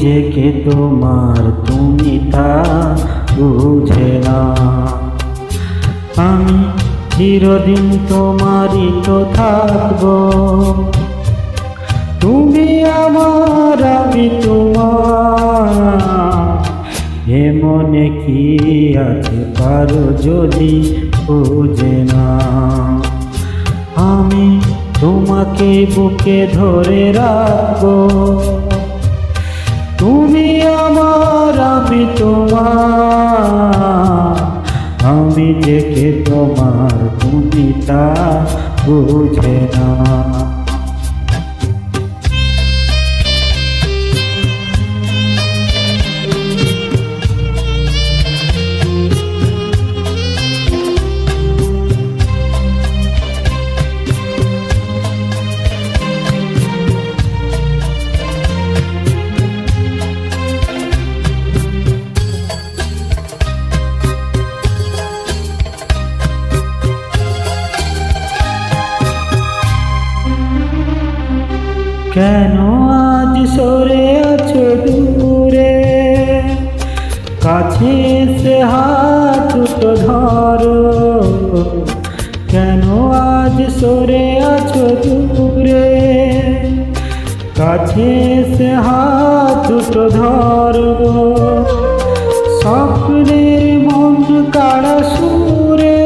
যে কে তোমার তুমি তা বুঝে না। আমি চিরদিন তোমারই তো থাকবো, তুমি আমার আমি তোমার। এ মনে কি আছে পারো যদি বুঝে না। আমি তোমাকে বুকে ধরে রাখবো, তুমি আমার আমি তোমার। আমি যে কে তোমার তুমি তা বুঝে না। কেন আজ সরে আছো দূরে, কাছে এসে হাত দুটো ধরো। কেন আজ সরে আছো দূরে, কাছে এসে হাত দুটো ধরো। স্বপ্নের মন কাড়া সুরে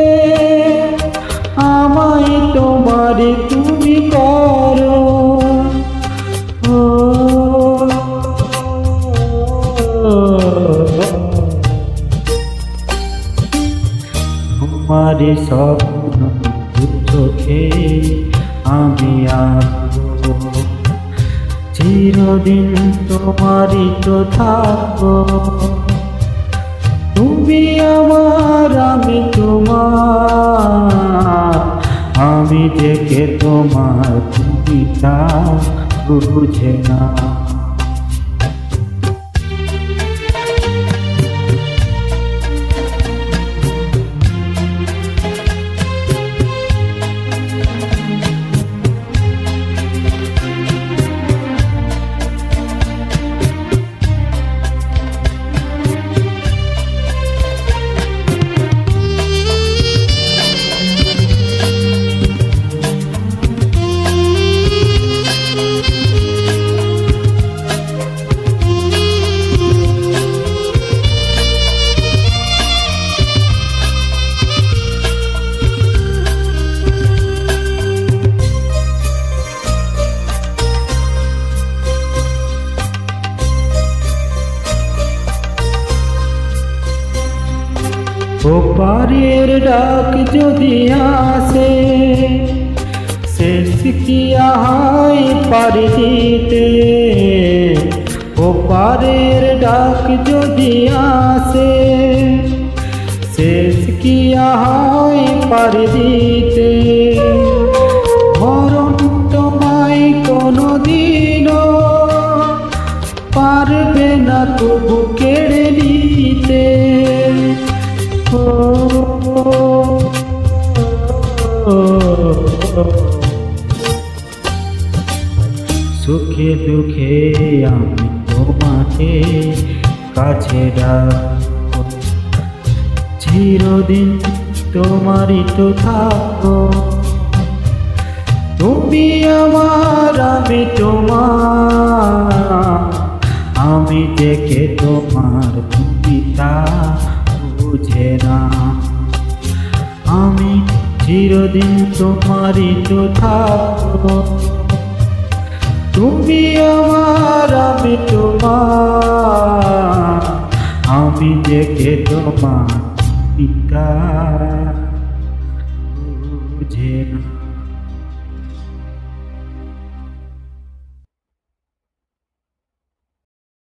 আমায় তোমার তুমি করো। তোমার স্বপ্ন চোখে আমি আঁকবো, চিরদিন তোমারই তো থাকবো। তুমি আমার আমি তোমার। আমি যে কে তোমার তুমি তা বুঝে না। ওপারের ডাক যদি আসে, শেষ কি আহাই পারি দিতে। ওপারের ডাক যদি আসে, শেষ কি আহাই পারি দিতে। মরণ তোমায় কোনো দিনও পারবে না তবু কেড়ে নিতে। সুখে দুঃখে আমি তোমাকে কাছে রাখবো, চিরদিন তোমারই তো থাকবো। তুমি আমার আমি তোমার। আমি যে কে তোমার তুমি তা বুঝে না। আমি চিরদিন তোমারই তো থাকবো, তুমি আমার আমি তোমার। আমি যে কে তোমার পিতা।